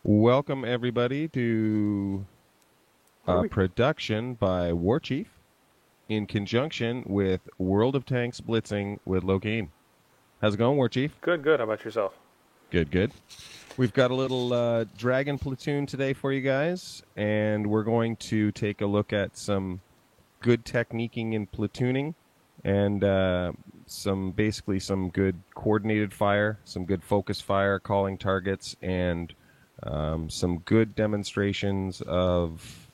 Welcome, everybody, to a production by War Chief in conjunction with World of Tanks Blitzing with Lokeen. How's it going, War Chief? Good, good. How about yourself? Good, good. We've got a little Dragon platoon today for you guys, and we're going to take a look at some good techniquing in platooning and some good coordinated fire, some good focus fire, calling targets, and some good demonstrations of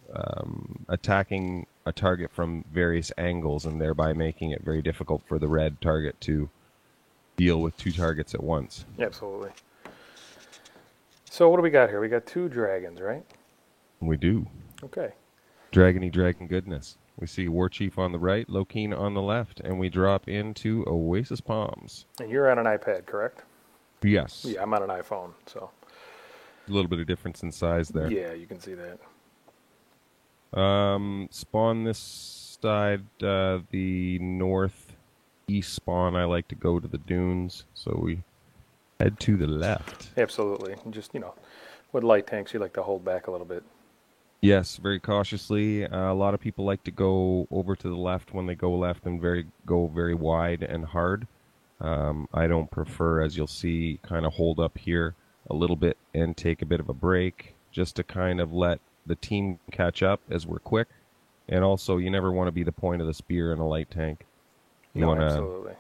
attacking a target from various angles and thereby making it very difficult for the red target to deal with two targets at once. Absolutely. So what do we got here? We got two dragons, right? We do. Okay. Dragony dragon goodness. We see War Chief on the right, Lokeen on the left, and we drop into Oasis Palms. And you're on an iPad, correct? Yes. Yeah, I'm on an iPhone, so. A little bit of difference in size there. Yeah, you can see that. Spawn this side, the northeast spawn. I like to go to the dunes, so we head to the left. Absolutely. Just, with light tanks, you like to hold back a little bit. Yes, very cautiously. A lot of people like to go over to the left when they go left and go very wide and hard. I don't prefer, as you'll see, kind of hold up here a little bit and take a bit of a break just to kind of let the team catch up as we're quick. And also, you never want to be the point of the spear in a light tank. Absolutely.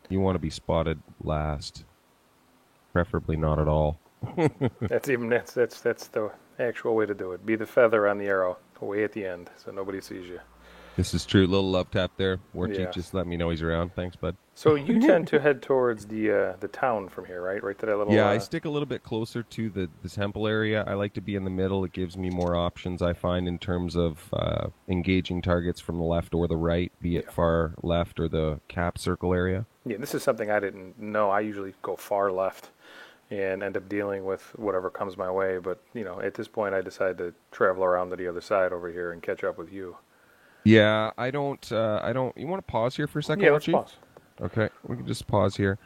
You want to be spotted last, preferably not at all. That's the actual way to do it. Be the feather on the arrow, way at the end, so nobody sees you. This is true. Little love tap there. War Chief, Yeah. just let me know he's around. Thanks, bud. So you tend to head towards the town from here, right? Right to that little. Yeah, I stick a little bit closer to the temple area. I like to be in the middle. It gives me more options, I find, in terms of engaging targets from the left or the right, be it far left or the cap circle area. Yeah, this is something I didn't know. I usually go far left and end up dealing with whatever comes my way. But, at this point, I decide to travel around to the other side over here and catch up with you. Yeah, I don't. You want to pause here for a second? Yeah, let's Chief? pause. Okay, we can just pause here.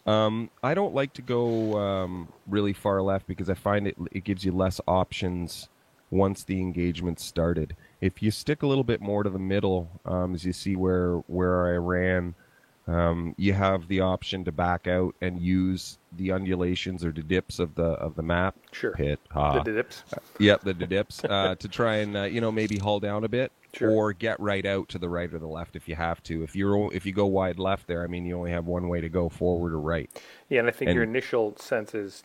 I don't like to go really far left because I find it gives you less options once the engagement's started. If you stick a little bit more to the middle, as you see where I ran, you have the option to back out and use the undulations or the dips of the map. Sure. Pit. The dips. Yep, the dips to try and maybe haul down a bit. Sure. Or get right out to the right or the left if you have to. If you go wide left there, I mean, you only have one way to go, forward or right. Yeah, and I think your initial sense is,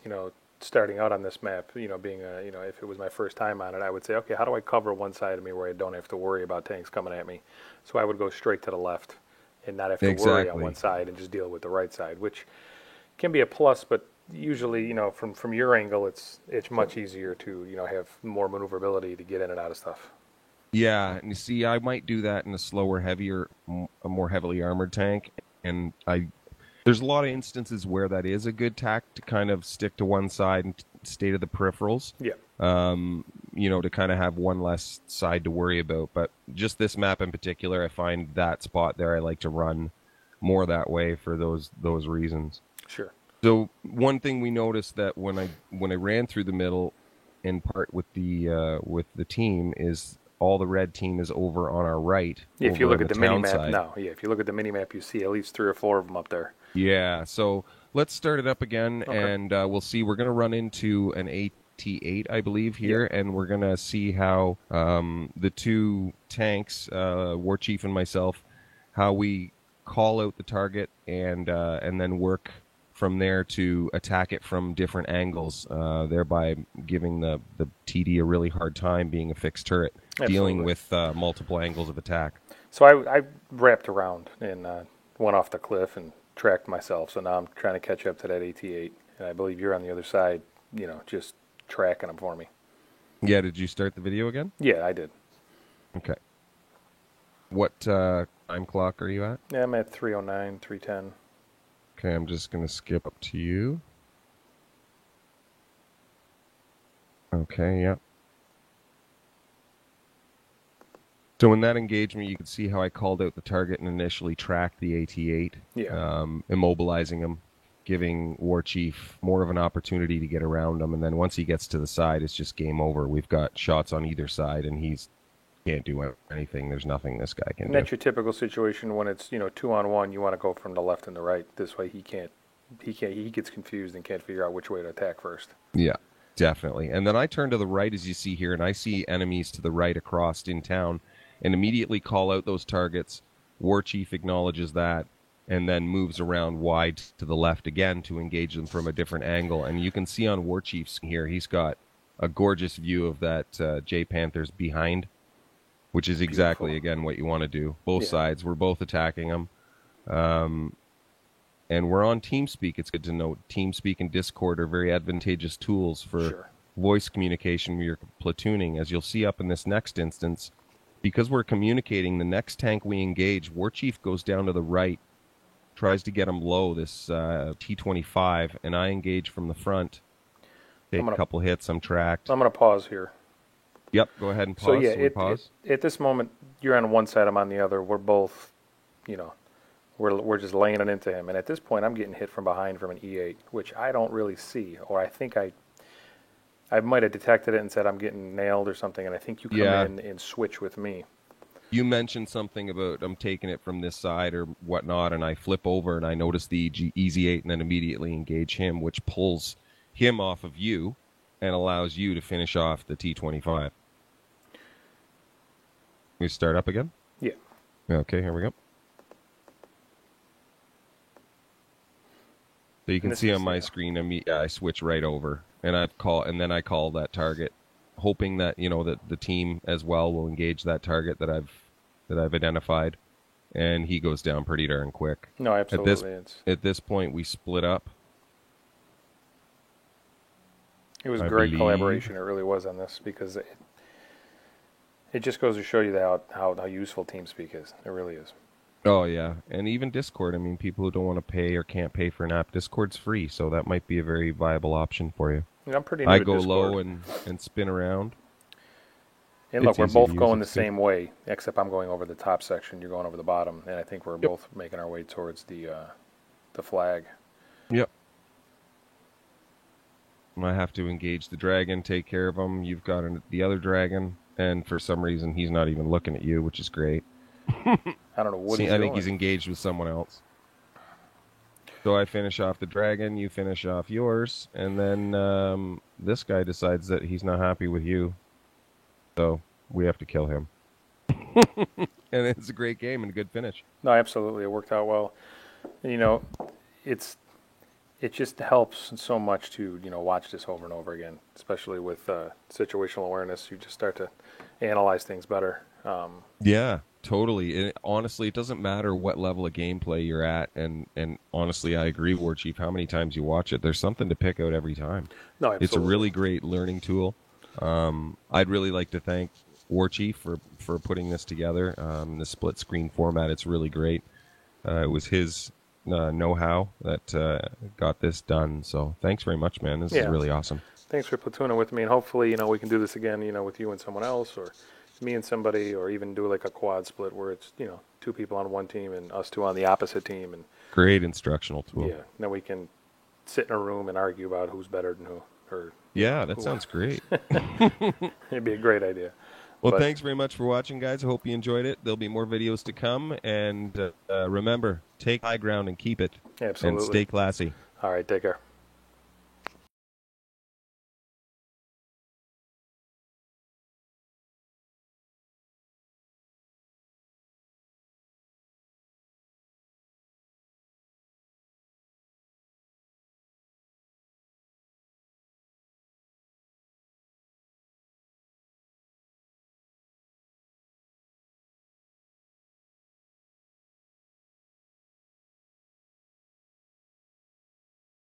starting out on this map, being if it was my first time on it, I would say, okay, how do I cover one side of me where I don't have to worry about tanks coming at me? So I would go straight to the left and not have to worry on one side and just deal with the right side, which can be a plus, but usually, from your angle, it's much easier to, have more maneuverability to get in and out of stuff. Yeah, and you see, I might do that in a slower, heavier, a more heavily armored tank, and there's a lot of instances where that is a good tack to kind of stick to one side and stay to the peripherals. Yeah. To kind of have one less side to worry about. But just this map in particular, I find that spot there, I like to run more that way for those reasons. Sure. So one thing we noticed that when I ran through the middle, in part with the team, is all the red team is over on our right. Yeah, if you look at the mini-map side. now. Yeah, if you look at the mini-map, you see at least 3 or 4 of them up there. Yeah, so let's start it up again, Okay. and we'll see. We're going to run into an AT-8, I believe, here, and we're going to see how the two tanks, War Chief and myself, how we call out the target and then work from there to attack it from different angles, thereby giving the TD a really hard time being a fixed turret, dealing with multiple angles of attack. So I wrapped around and went off the cliff and tracked myself, so now I'm trying to catch up to that AT-8, and I believe you're on the other side, just tracking them for me. Yeah, did you start the video again? Yeah, I did. Okay. What time clock are you at? Yeah, I'm at 309, 310. Okay, I'm just going to skip up to you. Okay, yeah. So in that engagement, you can see how I called out the target and initially tracked the AT-8, immobilizing him, giving War Chief more of an opportunity to get around him. And then once he gets to the side, it's just game over. We've got shots on either side, and he's can't do anything. There's nothing this guy can do. That's your typical situation when it's 2-on-1. You want to go from the left and the right. This way he can't. He gets confused and can't figure out which way to attack first. Yeah, definitely. And then I turn to the right, as you see here, and I see enemies to the right across in town, and immediately call out those targets. War Chief acknowledges that, and then moves around wide to the left again to engage them from a different angle. And you can see on War Chief's here, he's got a gorgeous view of that J Panther's behind, which is exactly, again, what you want to do. Both sides, we're both attacking them. And we're on TeamSpeak. It's good to note TeamSpeak and Discord are very advantageous tools for voice communication when you're platooning. As you'll see up in this next instance, because we're communicating, the next tank we engage, War Chief goes down to the right, tries to get him low, this T-25, and I engage from the front. Take a couple hits, I'm tracked. I'm going to pause here. Yep, go ahead and pause. So, yeah, pause. At this moment, you're on one side, I'm on the other. We're both, we're just laying it into him. And at this point, I'm getting hit from behind from an E8, which I don't really see. Or I think I might have detected it and said I'm getting nailed or something, and I think you come in and switch with me. You mentioned something about I'm taking it from this side or whatnot, and I flip over and I notice the EZ8 and then immediately engage him, which pulls him off of you and allows you to finish off the T-25. We start up again? Yeah. Okay, here we go. So you can see on my screen, I switch right over, and I call that target, hoping that that the team as well will engage that target that I've identified, and he goes down pretty darn quick. No, absolutely. At this point, we split up. It was great collaboration. It really was on this because it just goes to show you how useful TeamSpeak is. It really is. Oh, yeah. And even Discord. I mean, people who don't want to pay or can't pay for an app, Discord's free, so that might be a very viable option for you. Yeah, I'm pretty new to Discord. Low and spin around. And look, we're both going the same way, except I'm going over the top section, you're going over the bottom, and I think we're both making our way towards the flag. Yep. I have to engage the dragon, take care of him. You've got the other dragon, and for some reason he's not even looking at you, which is great. I don't know what he's doing. I think he's engaged with someone else. So I finish off the dragon, you finish off yours, and then this guy decides that he's not happy with you. So we have to kill him. And it's a great game and a good finish. No, absolutely. It worked out well. And, it just helps so much to, watch this over and over again, especially with situational awareness. You just start to analyze things better. Yeah, totally. Honestly, it doesn't matter what level of gameplay you're at. And honestly, I agree, War Chief, how many times you watch it, there's something to pick out every time. No, absolutely. It's a really great learning tool. I'd really like to thank War Chief for putting this together in the split screen format. It's really great. It was his know-how that got this done. So thanks very much, man. This is really awesome. Thanks for platooning with me, and hopefully, we can do this again, with you and someone else, or me and somebody, or even do like a quad split where it's, two people on one team and us two on the opposite team. And great instructional tool. Yeah, then we can sit in a room and argue about who's better than who. That sounds great. It'd be a great idea. Well, thanks very much for watching, guys. I hope you enjoyed it. There'll be more videos to come. And remember, take high ground and keep it. Absolutely. And stay classy. All right, take care.